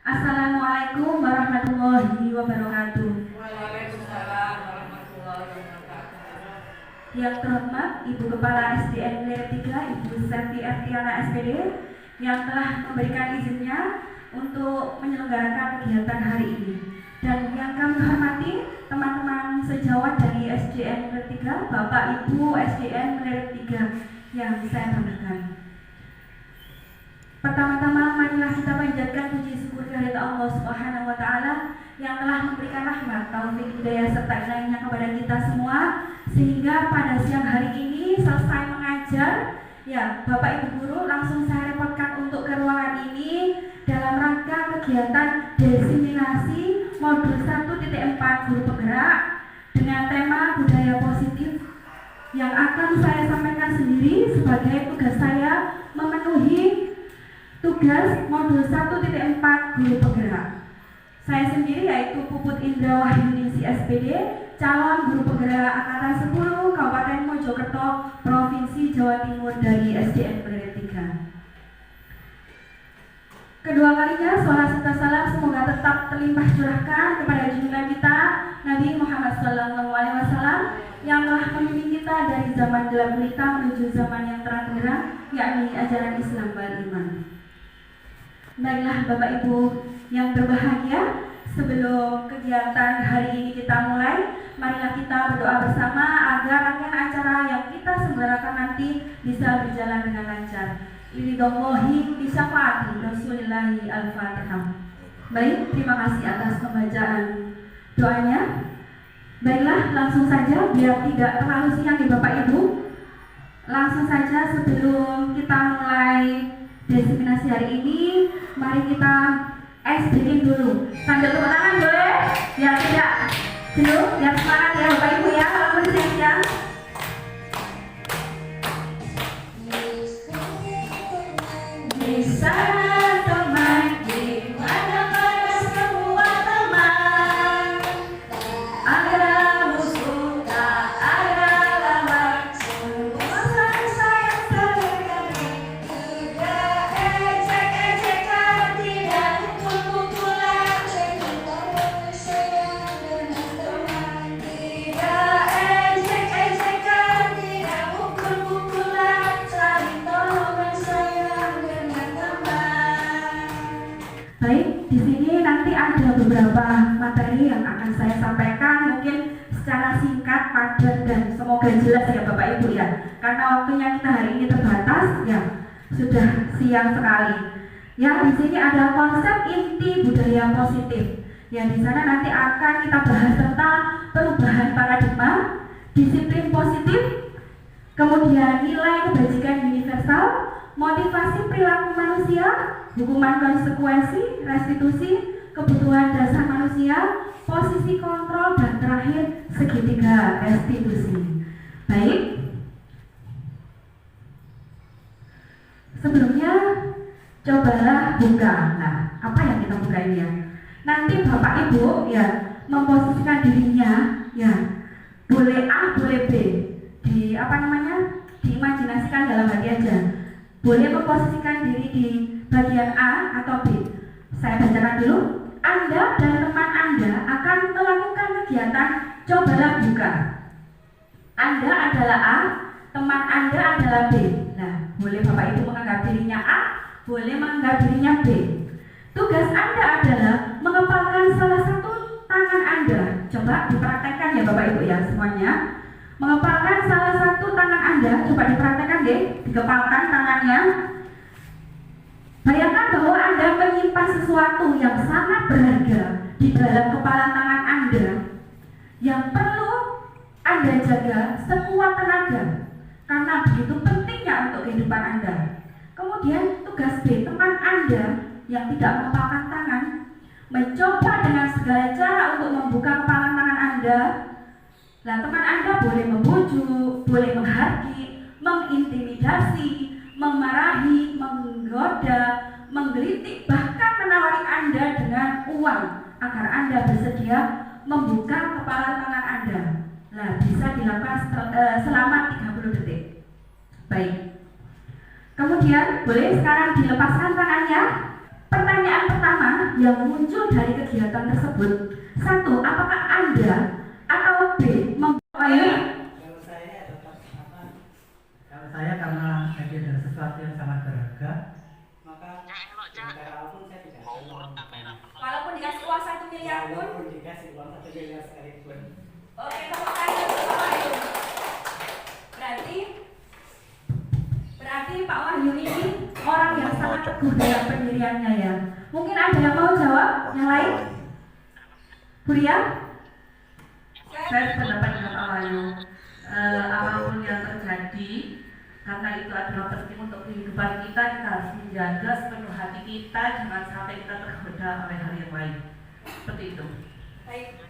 Assalamualaikum warahmatullahi wabarakatuh. Waalaikumsalam warahmatullahi wabarakatuh. Yang terhormat Ibu Kepala SDN Wilayah 3, Ibu Septi Ertiana SPD, yang telah memberikan izinnya untuk menyelenggarakan kegiatan hari ini. Dan yang kami hormati teman-teman sejawat dari SDN Wilayah 3, Bapak Ibu SDN Wilayah 3 yang saya banggakan. Pertama-tama marilah kita panjatkan puji syukur kehadirat Allah Subhanahu wa taala yang telah memberikan rahmat, taufik, hidayah serta inayahnya kepada kita semua, sehingga pada siang hari ini selesai mengajar, ya Bapak Ibu guru langsung saya repotkan untuk ke ruangan ini dalam rangka kegiatan diseminasi modul 1.4 guru penggerak dengan tema budaya positif yang akan saya sampaikan sendiri sebagai tugas saya memenuhi tugas modul 1.4 guru penggerak. Saya sendiri yaitu Puput Indra Wahyuningsi SPD, calon guru penggerak angkatan 10 Kabupaten Mojokerto, Provinsi Jawa Timur dari SDN Wilayah 3. Kedua kalinya suara serta salam semoga tetap terlimpah curahkan kepada junjungan kita Nabi Muhammad SAW yang telah memimpin kita dari zaman gelap gulita menuju zaman yang terang benderang, yakni ajaran Islam wal iman. Baiklah Bapak Ibu yang berbahagia, sebelum kegiatan hari ini kita mulai, marilah kita berdoa bersama agar rangkaian acara yang kita selenggarakan nanti bisa berjalan dengan lancar. Ridhollahi bisyafaati Rasulillahi al-Fatihah. Baik, terima kasih atas pembacaan doanya. Baiklah, langsung saja biar tidak terlalu siang di Bapak Ibu. Langsung saja sebelum kita mulai diseminasi hari ini, mari kita SDN dulu. Sambil tepuk tangan boleh? Ya tidak? Dulu, ya semangat ya Bapak Ibu ya, kalau siang-siang. Bisa teman di mana-mana semua teman, ada musuh tak ada lawan, semua saling sayang terkait. Tidak ejek-ejekan, tidak pukul-pukulan, sayang dengan teman. Tidak ejek-ejekan, tidak pukul-pukulan, saling tolong dan sayang dengan teman. Baik, di sini nanti ada beberapa materi yang akan saya sampaikan, mungkin secara singkat, padat, dan semoga jelas ya Bapak Ibu ya. Karena waktunya kita hari ini terbatas, ya sudah siang sekali. Ya, di sini ada konsep inti budaya positif. Ya, di sana nanti akan kita bahas tentang perubahan paradigma, disiplin positif, kemudian nilai kebajikan universal, motivasi perilaku manusia, hukuman konsekuensi, restitusi, kebutuhan dasar manusia, posisi kontrol, dan terakhir segitiga restitusi. Baik, sebelumnya cobalah buka. Nah, apa yang kita buka ini ya? Nanti Bapak Ibu ya memposisikan dirinya ya, boleh A, boleh B, di apa namanya, diimajinasikan dalam hati aja. Boleh memposisikan diri di bagian A atau B. Saya bacakan dulu. Anda dan teman Anda akan melakukan kegiatan cobalah buka. Anda adalah A, teman Anda adalah B. Nah, boleh Bapak Ibu menganggap dirinya A, boleh menganggap dirinya B. Tugas Anda adalah mengepalkan salah satu tangan Anda. Coba dipraktekkan ya Bapak Ibu ya semuanya. Mengepalkan salah satu tangan Anda, coba dipraktekkan deh, dikepalkan tangannya. Bayangkan bahwa Anda menyimpan sesuatu yang sangat berharga di dalam kepala tangan Anda yang perlu Anda jaga sekuat tenaga karena begitu pentingnya untuk kehidupan Anda. Kemudian tugas B, teman Anda yang tidak mengepalkan tangan mencoba dengan segala cara untuk membuka kepala tangan Anda. Nah, teman Anda boleh membujuk, boleh menghardik, mengintimidasi, memarahi, menggoda, menggelitik, bahkan menawari Anda dengan uang agar Anda bersedia membuka kepala tangan Anda. Nah, bisa dilakukan selama 30 detik. Baik. Kemudian boleh sekarang dilepaskan tangannya. pertanyaan pertama yang muncul dari kegiatan tersebut, satu, apakah Anda atau B membayar? Kalau saya karena ini adalah sesuatu yang sangat berharga, maka walaupun saya tidak Walaupun dikasih uang 1 miliar pun, walaupun dikasih uang 1 miliar sekalipun. oke, tepuk tangan untuk Pak Wahyu. Berarti Pak Wahyu ini orang yang sangat teguh dalam pendiriannya ya. Mungkin ada yang mau jawab? Yang lain? Bu Ria? Saya sependapat dengan Pak Wahyu. Apapun yang terjadi, karena itu adalah penting untuk kehidupan kita harus menjaga sepenuh hati kita, jangan sampai kita tergoda oleh hal yang lain. Seperti itu. Baik.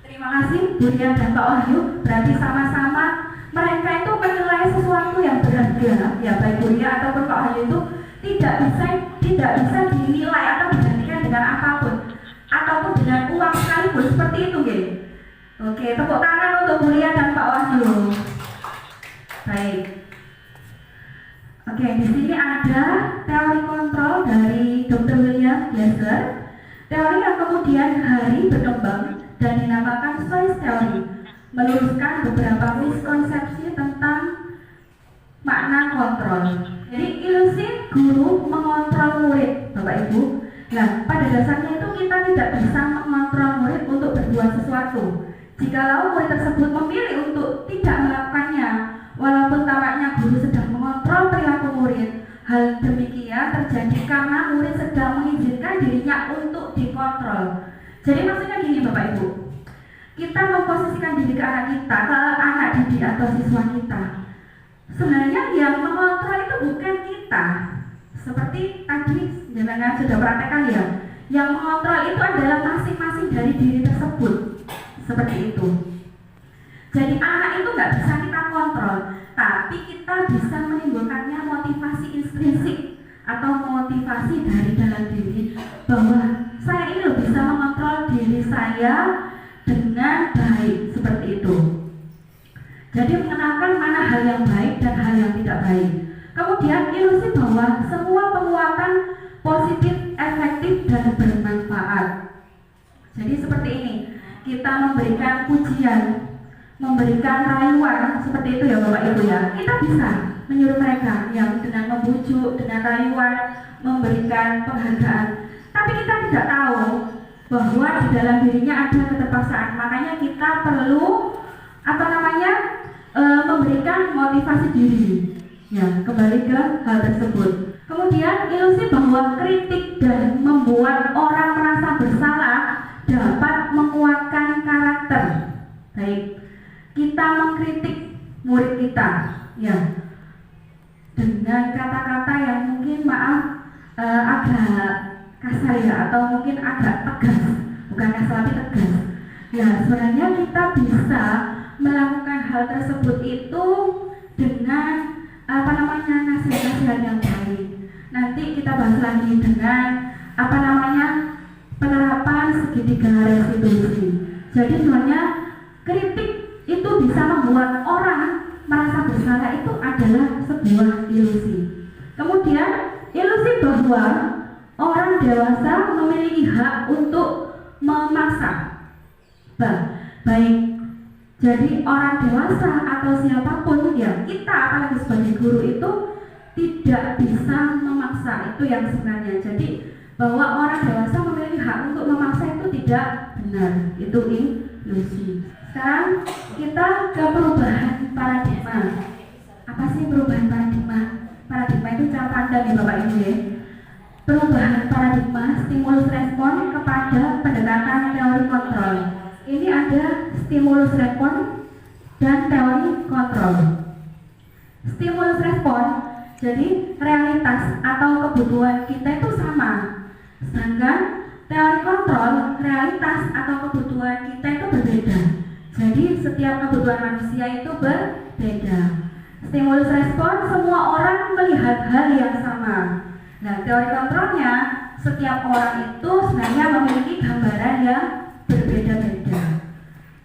Terima kasih Bu Ria dan Pak Wahyu. Berarti sama-sama mereka itu menilai sesuatu yang berharga, ya baik Bu Ria ataupun Pak Wahyu itu tidak bisa dinilai atau dibandingkan dengan apapun ataupun dengan uang sekalipun, seperti itu nggih. Oke, tepuk tangan untuk Bu Ria dan Pak Wahyu. Baik. Oke, di sini ada teori kontrol dari Dr. William Glasser. Teori yang kemudian hari berkembang dan dinamakan choice theory, meluruskan beberapa miskonsepsi tentang makna kontrol. Jadi ilusi guru mengontrol murid, Bapak Ibu. Nah, pada dasarnya itu kita tidak bisa mengontrol murid untuk berbuat sesuatu. Jikalau murid tersebut memilih untuk tidak melakukannya, walaupun tampaknya guru sedang mengontrol perilaku murid, hal demikian terjadi karena murid sedang mengizinkan dirinya untuk dikontrol. Jadi maksudnya gini Bapak Ibu, kita memposisikan diri ke anak kita, ke anak didik atau siswa kita. Sebenarnya yang mengontrol itu bukan kita. Seperti tadi jenengan sudah praktekkan ya, yang mengontrol itu adalah masing-masing dari diri tersebut. Seperti itu. Jadi anak itu nggak bisa kita kontrol, tapi kita bisa menimbulkannya motivasi intrinsik atau motivasi dari dalam diri bahwa saya ini loh bisa mengontrol diri saya dengan baik, seperti itu. Jadi mengenalkan mana hal yang baik dan hal yang tidak baik. Kemudian ilusi bahwa semua penguatan positif, efektif dan bermanfaat. Jadi seperti ini, kita memberikan pujian, memberikan rayuan, seperti itu ya Bapak Ibu ya. Kita bisa menyuruh mereka yang dengan membujuk, dengan rayuan, memberikan penghargaan. Tapi kita tidak tahu bahwa di dalam dirinya ada keterpaksaan. Makanya kita perlu memberikan motivasi diri. Ya, kembali ke hal tersebut. Kemudian ilusi bahwa kritik dan membuat orang merasa bersalah dapat menguatkan karakter. Baik, kita mengkritik murid kita, ya, dengan kata-kata yang mungkin agak kasar ya, atau mungkin agak tegas, bukan kasar tapi tegas. Ya, sebenarnya kita bisa melakukan hal tersebut itu dengan nasihat-nasihat yang baik. Nanti kita bahas lagi dengan penerapan segitiga restitusi. Jadi sebenarnya kritik itu bisa membuat orang merasa bersalah, itu adalah sebuah ilusi. Kemudian ilusi bahwa orang dewasa memiliki hak untuk memaksa. Baik. Jadi orang dewasa atau siapapun ya, kita apalagi sebagai guru itu tidak bisa memaksa, itu yang sebenarnya. Jadi bahwa orang dewasa memiliki hak untuk memaksa itu tidak benar, itu ilusi. Sekarang kita ke perubahan paradigma. Apa sih perubahan paradigma? Paradigma itu cara pandang ya Bapak Ibu ya. Perubahan paradigma stimulus respon kepada pendekatan teori kontrol. Ini ada stimulus respon dan teori kontrol. Stimulus respon, jadi realitas atau kebutuhan kita itu sama. Sedangkan teori kontrol, realitas atau kebutuhan kita itu berbeda. Jadi setiap kebutuhan manusia itu berbeda. Stimulus respon, semua orang melihat hal yang sama. Nah, teori kontrolnya, setiap orang itu sebenarnya memiliki gambaran yang berbeda-beda.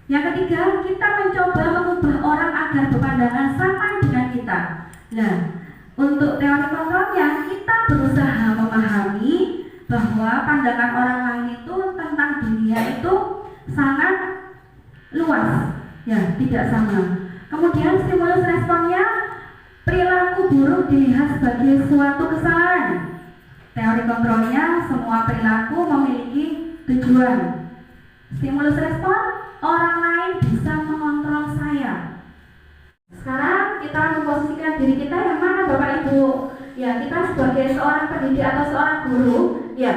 Yang ketiga, kita mencoba mengubah orang agar berpandangan sama dengan kita. Nah, untuk teori kontrolnya, kita berusaha memahami bahwa pandangan orang lain itu tentang dunia itu sangat luas, ya, tidak sama. Kemudian stimulus responnya, perilaku buruk dilihat sebagai suatu kesalahan. Teori kontrolnya, semua perilaku memiliki tujuan. Stimulus respon, orang lain bisa mengontrol saya. Sekarang kita memposisikan diri kita yang mana, Bapak Ibu? Ya, kita sebagai seorang pendidik atau seorang guru, ya,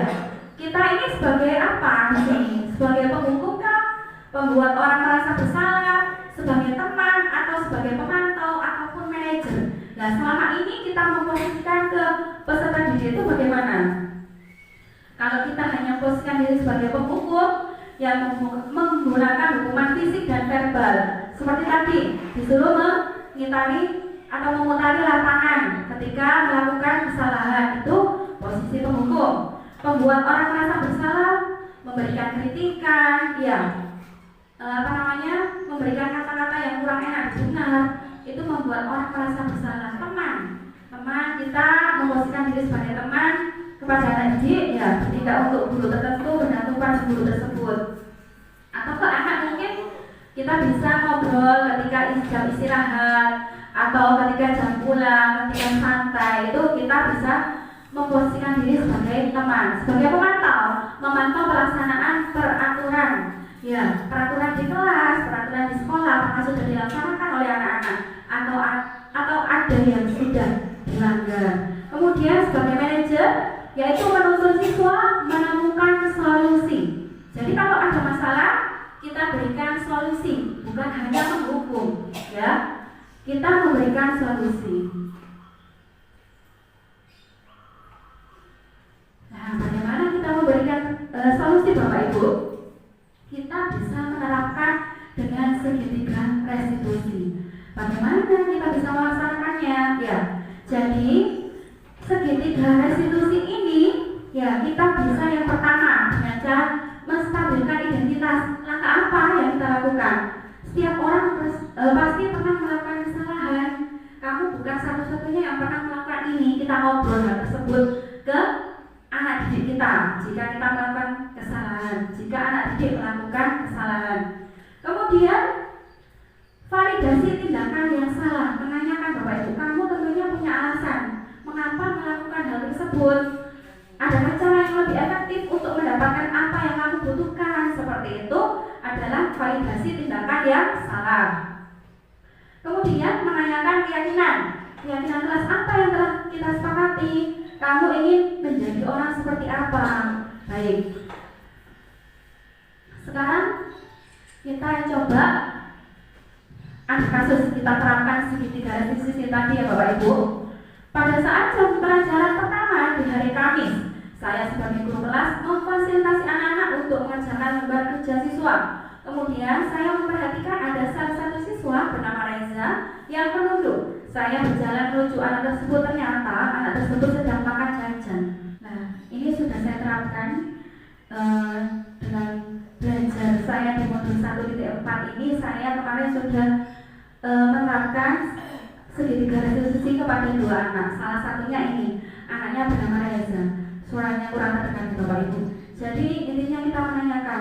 kita ini sebagai apa di sini? Sebagai penghukum kah? Pembuat orang merasa bersalah? Sebagai teman atau sebagai pemantau ataupun manajer? Nah, selama ini kita memposisikan ke peserta didik itu bagaimana? Kalau kita hanya posisikan diri sebagai penghukum yang menggunakan hukuman fisik dan verbal, seperti tadi disuruh mengitari atau memutari lapangan ketika melakukan kesalahan, itu posisi penghukum. Pembuat orang merasa bersalah, memberikan kritikan, ya, memberikan kata-kata yang kurang enak didengar, itu membuat orang merasa bersalah. Teman kita memposisikan diri sebagai teman kepada anak didik, ya, ketika untuk guru tertentu bergantung pada guru tersebut. Atau ke anak mungkin kita bisa ngobrol ketika jam istirahat atau ketika jam pulang, ketika santai, itu kita bisa memposisikan diri sebagai teman, sebagai pemantau, memantau pelaksanaan peraturan, ya, peraturan di kelas, peraturan di sekolah, apakah sudah dilaksanakan oleh anak-anak atau ada yang sudah dilanggar. Kemudian sebagai manajer, yaitu menuntun siswa menemukan solusi. Jadi kalau ada masalah, kita berikan solusi, bukan hanya menghukum, ya. Kita memberikan solusi. Nah, bagaimana kita memberikan solusi, Bapak Ibu? Kita bisa menerapkan dengan segitiga restitusi. Bagaimana kita bisa melaksanakannya? Ya, jadi segitiga restitusi ini, ya, kita bisa yang pertama dengan cara menstabilkan identitas. Langkah apa yang kita lakukan? Setiap orang pasti pernah melakukan kesalahan. Kamu bukan satu-satunya yang pernah melakukan ini. Kita ngobrol hal tersebut ke anak didik kita jika kita melakukan kesalahan, jika anak didik melakukan kesalahan. Kemudian validasi tindakan yang salah. Menanyakan, Bapak Ibu, kamu tentunya punya alasan mengapa melakukan hal tersebut. Adakah cara yang lebih efektif untuk mendapatkan apa yang kamu butuhkan? Seperti itu adalah validasi tindakan yang salah. Kemudian menanyakan keyakinan kelas apa yang telah kita sepakati. Kamu ingin menjadi orang seperti apa? Baik. Sekarang kita coba ada kasus, kita terapkan segitiga restitusi tadi, ya, Bapak Ibu. Pada saat jam pelajaran pertama di hari Kamis, saya sebagai guru kelas memfasilitasi anak-anak untuk mengerjakan lembar kerja siswa. Kemudian saya memperhatikan ada salah satu siswa bernama Reza yang menunduk. Saya berjalan menuju anak tersebut, ternyata anak tersebut sedang makan jajan. Nah, ini sudah saya terapkan dengan belajar saya di modul 1.4 ini. Saya kemarin sudah menerapkan segitiga restitusi kepada 2 anak. Salah satunya ini, anaknya bernama Reza. Suaranya kurang terdengar, Bapak Ibu. Jadi intinya kita menanyakan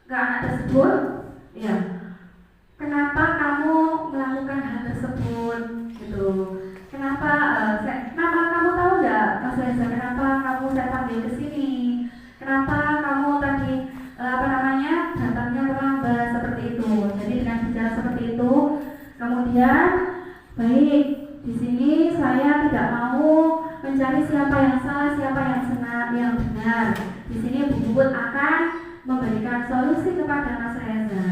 ke anak tersebut, ya, kenapa kamu melakukan hal tersebut, gitu. Kenapa kamu tahu nggak, Mas Reza, kenapa kamu saya panggil ke sini? Kenapa kamu tadi datangnya terlambat, seperti itu. Jadi dengan bicara seperti itu, kemudian baik, di sini saya tidak mau mencari siapa yang salah, siapa yang benar. Di sini Bu Bubut akan memberikan solusi kepada Mas Reza.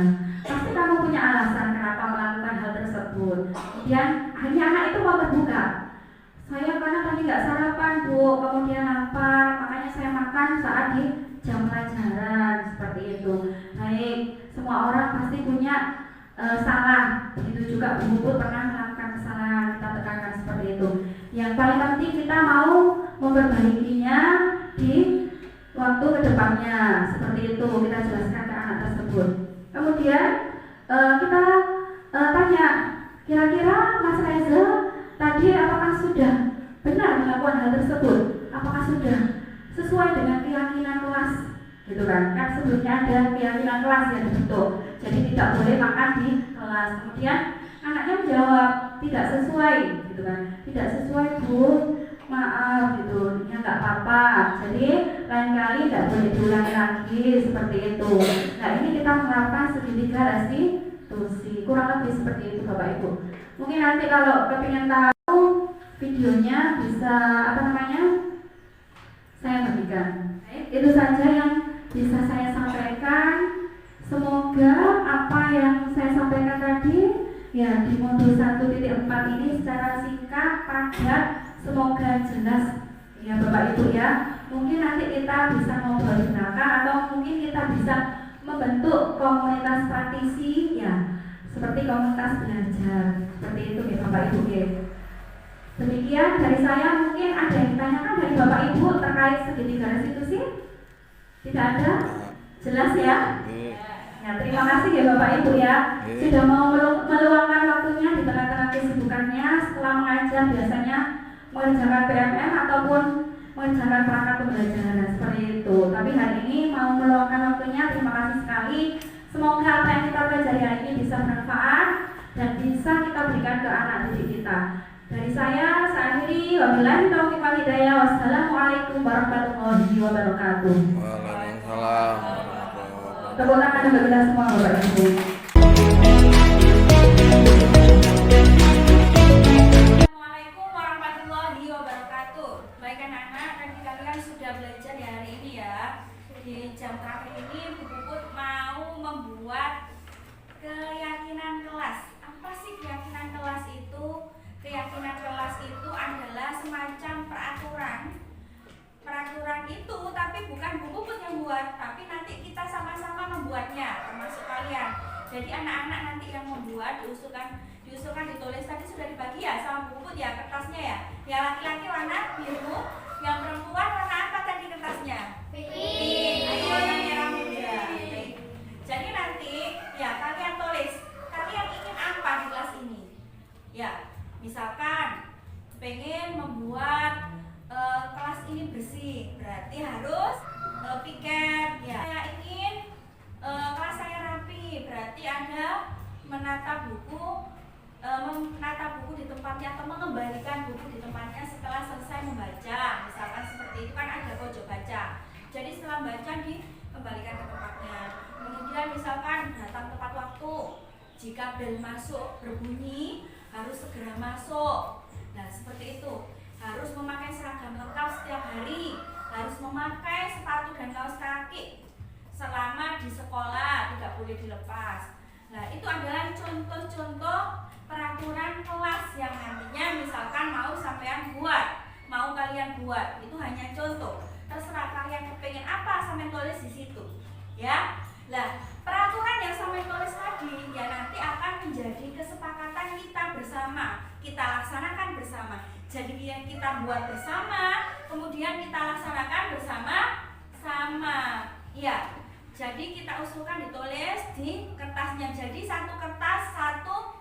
Pasti kamu punya alasan kenapa melakukan hal tersebut. Kemudian hanya anak itu mau terbuka. Saya karena tadi nggak sarapan, Bu, kemudian lapar, makanya saya makan saat di jam pelajaran, seperti itu. Baik, semua orang pasti punya salah. Begitu juga Bu Bubut pernah melakukan kesalahan, kita tekankan seperti itu. Yang paling penting kita mau memperbaikinya di waktu kedepannya, seperti itu kita jelaskan ke anak tersebut. Kemudian kita tanya, kira-kira Mas Reza tadi apakah sudah benar melakukan hal tersebut? Apakah sudah sesuai dengan keyakinan kelas, gitu kan? Kan sebelumnya ada keyakinan kelas yang dibentuk, jadi tidak boleh makan di kelas. Kemudian anaknya menjawab tidak sesuai, gitu kan? Tidak sesuai Bu, maaf gitu, ya nggak apa-apa. Jadi lain kali nggak boleh diulangi lagi seperti itu. Nah ini kita menerapkan segitiga restitusi, kurang lebih seperti itu Bapak Ibu. Mungkin nanti kalau kepingin tahu videonya bisa saya bagikan. Itu saja yang bisa saya sampaikan. Semoga apa yang saya sampaikan tadi ya di modul 1.4 ini secara singkat, padat, semoga jelas ya Bapak Ibu ya. Mungkin nanti kita bisa ngobrol di belakang atau mungkin kita bisa membentuk komunitas praktisi ya, seperti komunitas belajar. Seperti itu ya Bapak Ibu ya. Demikian dari saya, mungkin ada yang ditanyakan dari Bapak Ibu terkait segitiga restitusi? Tidak ada? Jelas ya? Ya, terima kasih ya Bapak Ibu ya. Sudah mau meluangkan waktunya di tengah-tengah kesibukannya setelah mengajar biasanya mengerjakan PMM ataupun mengerjakan perangkat pembelajaran seperti itu. Tapi hari ini mau meluangkan waktunya, terima kasih sekali. Semoga apa yang kita pelajari hari ini bisa bermanfaat dan bisa kita berikan ke anak didik kita. Dari saya akhiri, wabillahi taufiq wal hidayah. Wassalamualaikum warahmatullahi wabarakatuh. Waalaikumsalam. Tepuk tangan untuk kita semua Bapak Ibu. Assalamualaikum warahmatullahi wabarakatuh. Baik anak-anak, tadi kalian sudah belajar ya hari ini ya. Di jam terakhir ini Bu Puput mau membuat keyakinan kelas. Apa sih keyakinan kelas itu? Keyakinan kelas itu adalah semacam peraturan. Peraturan itu tapi bukan Bu Puput yang buat, tapi nanti kita sama-sama membuatnya, termasuk kalian. Jadi anak-anak nanti yang membuat diusulkan ditulis tadi sudah dibagi ya sama Bu Puput ya kertasnya ya. Yang laki-laki warna biru, yang perempuan warna apa tadi kertasnya? Pink. Ayo yang merah muda. Jadi nanti ya kalian tulis kalian ingin apa di kelas ini. Ya, misalkan pengen membuat kelas ini bersih, berarti harus piket ya. Saya ingin kelas saya rapi, berarti ada menata buku di tempatnya atau mengembalikan buku di tempatnya setelah selesai membaca. Misalkan seperti itu kan ada pojok baca. Jadi setelah baca dikembalikan ke tempatnya. Kemudian misalkan datang tepat waktu. Jika bel masuk berbunyi harus segera masuk. Nah seperti itu. Harus memakai seragam lengkap setiap hari, harus memakai sepatu dan kaos kaki selama di sekolah, tidak boleh dilepas. Nah itu adalah contoh-contoh peraturan kelas yang nantinya misalkan mau kalian buat, itu hanya contoh. Terserah kalian kepengen apa sampai tulis di situ, ya. Nah peraturan yang sampai tulis tadi ya nanti akan menjadi kesepakatan kita bersama, kita laksanakan bersama. Jadi yang kita buat bersama, kemudian kita laksanakan bersama-sama. Ya, jadi kita usulkan ditulis di kertasnya. Jadi satu kertas, satu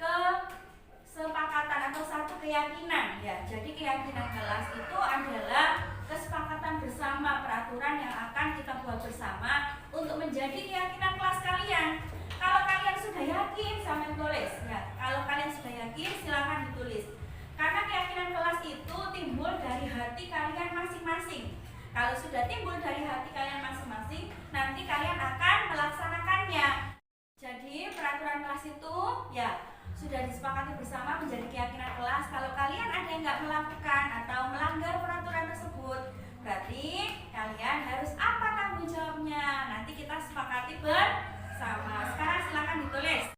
kesepakatan atau satu keyakinan. Ya, jadi keyakinan kelas itu adalah kesepakatan bersama, peraturan yang akan kita buat bersama untuk menjadi keyakinan kelas kalian. Kalau kalian sudah yakin, sampai tulis. Ya, kalau kalian sudah yakin, silakan ditulis. Karena keyakinan kelas itu timbul dari hati kalian masing-masing. Kalau sudah timbul dari hati kalian masing-masing, nanti kalian akan melaksanakannya. Jadi peraturan kelas itu ya sudah disepakati bersama menjadi keyakinan kelas. Kalau kalian ada yang nggak melakukan atau melanggar peraturan tersebut, berarti kalian harus apa tanggung jawabnya? Nanti kita sepakati bersama. Sekarang silakan ditulis.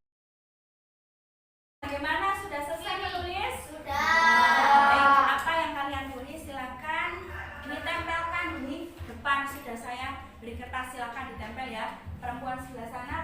Bagaimana, sudah selesai menulis? Baik, apa yang kalian tulis silakan ditempelkan di depan. Sudah saya beri kertas, silakan ditempel ya. Perempuan sebelah sana